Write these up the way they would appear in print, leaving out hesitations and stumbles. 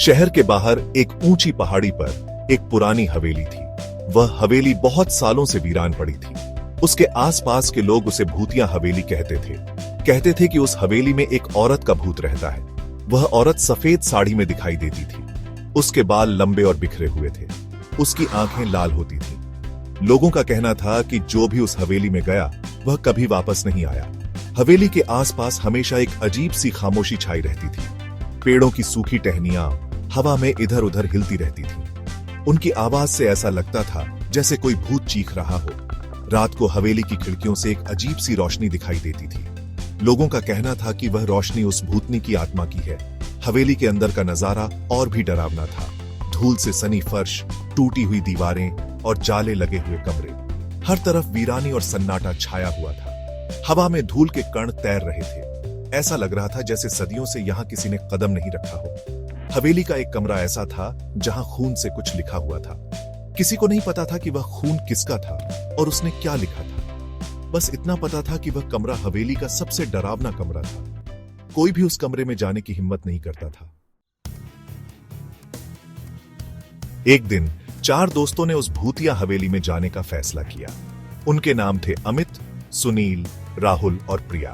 शहर के बाहर एक ऊंची पहाड़ी पर एक पुरानी हवेली थी। वह हवेली बहुत सालों से वीरान पड़ी थी। उसके आसपास के लोग उसे भूतिया हवेली कहते थे कि उस हवेली में एक औरत का भूत रहता है। वह औरत सफेद साड़ी में दिखाई देती थी। उसके बाल लंबे और बिखरे हुए थे। उसकी आंखें लाल होती थीं। लोगों का कहना था कि जो भी उस हवेली में गया वह कभी वापस नहीं आया। हवेली के आसपास हमेशा एक अजीब सी खामोशी छाई रहती थी। पेड़ों की सूखी टहनियां हवा में इधर उधर हिलती रहती थीं। उनकी आवाज से ऐसा लगता था जैसे कोई भूत चीख रहा हो। रात को हवेली की खिड़कियों से एक अजीब सी रोशनी दिखाई देती थी। लोगों का कहना था कि वह रोशनी उस भूतनी की आत्मा की है। हवेली के अंदर का नजारा और भी डरावना था। धूल से सनी फर्श, टूटी हुई दीवारें और जाले लगे हुए कमरे। हर तरफ वीरानी और सन्नाटा छाया हुआ था। हवा में धूल के कण तैर रहे थे। ऐसा लग रहा था जैसे सदियों से यहाँ किसी ने कदम नहीं रखा हो। हवेली का एक कमरा ऐसा था जहां खून से कुछ लिखा हुआ था। किसी को नहीं पता था कि वह खून किसका था और उसने क्या लिखा था। बस इतना पता था कि वह कमरा हवेली का सबसे डरावना कमरा था। कोई भी उस कमरे में जाने की हिम्मत नहीं करता था। एक दिन 4 दोस्तों ने उस भूतिया हवेली में जाने का फैसला किया। उनके नाम थे अमित, सुनील, राहुल और प्रिया।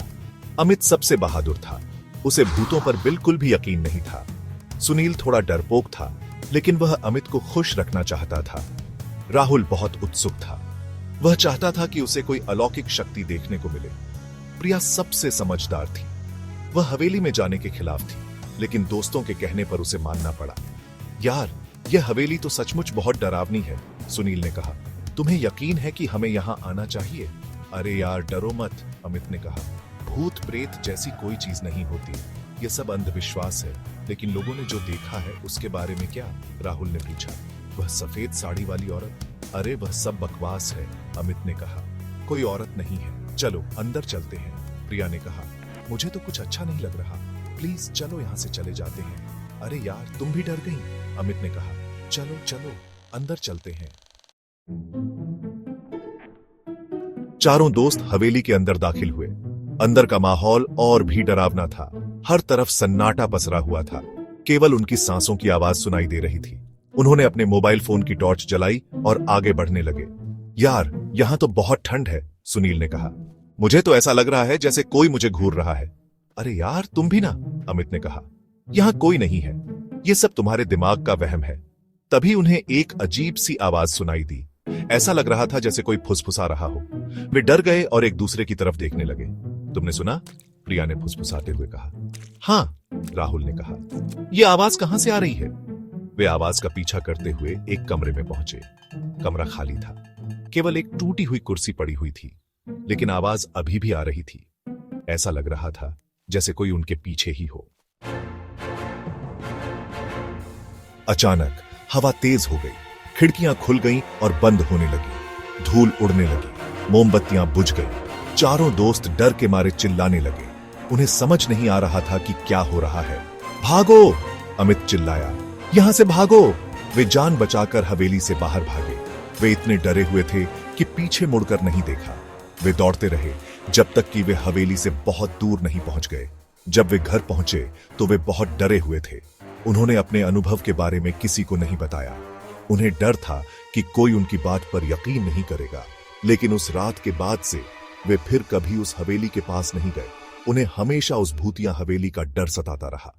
अमित सबसे बहादुर था। उसे भूतों पर बिल्कुल भी यकीन नहीं था। सुनील थोड़ा डरपोक था, लेकिन वह अमित को खुश रखना चाहता था। राहुल बहुत उत्सुक था। वह चाहता था कि उसे कोई अलौकिक शक्ति देखने को मिले। प्रिया सबसे समझदार थी। वह हवेली में जाने के खिलाफ थी, लेकिन दोस्तों के कहने पर उसे मानना पड़ा। यार, यह हवेली तो सचमुच बहुत डरावनी है, सुनील ने कहा। तुम्हें यकीन है कि हमें यहां आना चाहिए? अरे यार, डरो मत, अमित ने कहा। भूत प्रेत जैसी कोई चीज नहीं होती। यह सब अंधविश्वास है। लेकिन लोगों ने जो देखा है उसके बारे में क्या? राहुल ने पूछा। वह सफेद साड़ी वाली औरत? अरे वह सब बकवास है, अमित ने कहा। कोई औरत नहीं है। चलो अंदर चलते हैं, प्रिया ने कहा। मुझे तो कुछ अच्छा नहीं लग रहा। प्लीज चलो यहाँ से चले जाते हैं। अरे यार, तुम भी डर गई, अमित ने कहा। चलो चलो अंदर चलते हैं। चारों दोस्त हवेली के अंदर दाखिल हुए। अंदर का माहौल और भी डरावना था। हर तरफ सन्नाटा पसरा हुआ था। केवल उनकी सांसों की आवाज सुनाई दे रही थी। उन्होंने अपने मोबाइल फोन की टॉर्च जलाई और आगे बढ़ने लगे। यार, यहां तो बहुत ठंड है, सुनील ने कहा। मुझे तो ऐसा लग रहा है जैसे कोई मुझे घूर रहा है। अरे यार, तुम भी ना, अमित ने कहा। यहां कोई नहीं है। यह सब तुम्हारे दिमाग का वहम है। तभी उन्हें एक अजीब सी आवाज सुनाई दी। ऐसा लग रहा था जैसे कोई फुसफुसा रहा हो। वे डर गए और एक दूसरे की तरफ देखने लगे। तुमने सुना? प्रिया ने फुसफुसाते हुए कहा। हाँ, राहुल ने कहा। यह आवाज कहां से आ रही है? वे आवाज का पीछा करते हुए एक कमरे में पहुंचे। कमरा खाली था। केवल एक टूटी हुई कुर्सी पड़ी हुई थी, लेकिन आवाज अभी भी आ रही थी। ऐसा लग रहा था जैसे कोई उनके पीछे ही हो। अचानक हवा तेज हो गई। खिड़कियां खुल गईं और बंद होने लगी। धूल उड़ने लगी। मोमबत्तियां बुझ गईं। चारों दोस्त डर के मारे चिल्लाने लगे। उन्हें समझ नहीं आ रहा था कि क्या हो रहा है। भागो, अमित चिल्लाया। यहां से भागो। वे जान बचाकर हवेली से बाहर भागे। वे इतने डरे हुए थे कि पीछे मुड़कर नहीं देखा। वे दौड़ते रहे जब तक कि वे हवेली से बहुत दूर नहीं पहुंच गए। जब वे घर पहुंचे तो वे बहुत डरे हुए थे। उन्होंने अपने अनुभव के बारे में किसी को नहीं बताया। उन्हें डर था कि कोई उनकी बात पर यकीन नहीं करेगा। लेकिन उस रात के बाद से वे फिर कभी उस हवेली के पास नहीं गए। उन्हें हमेशा उस भूतिया हवेली का डर सताता रहा।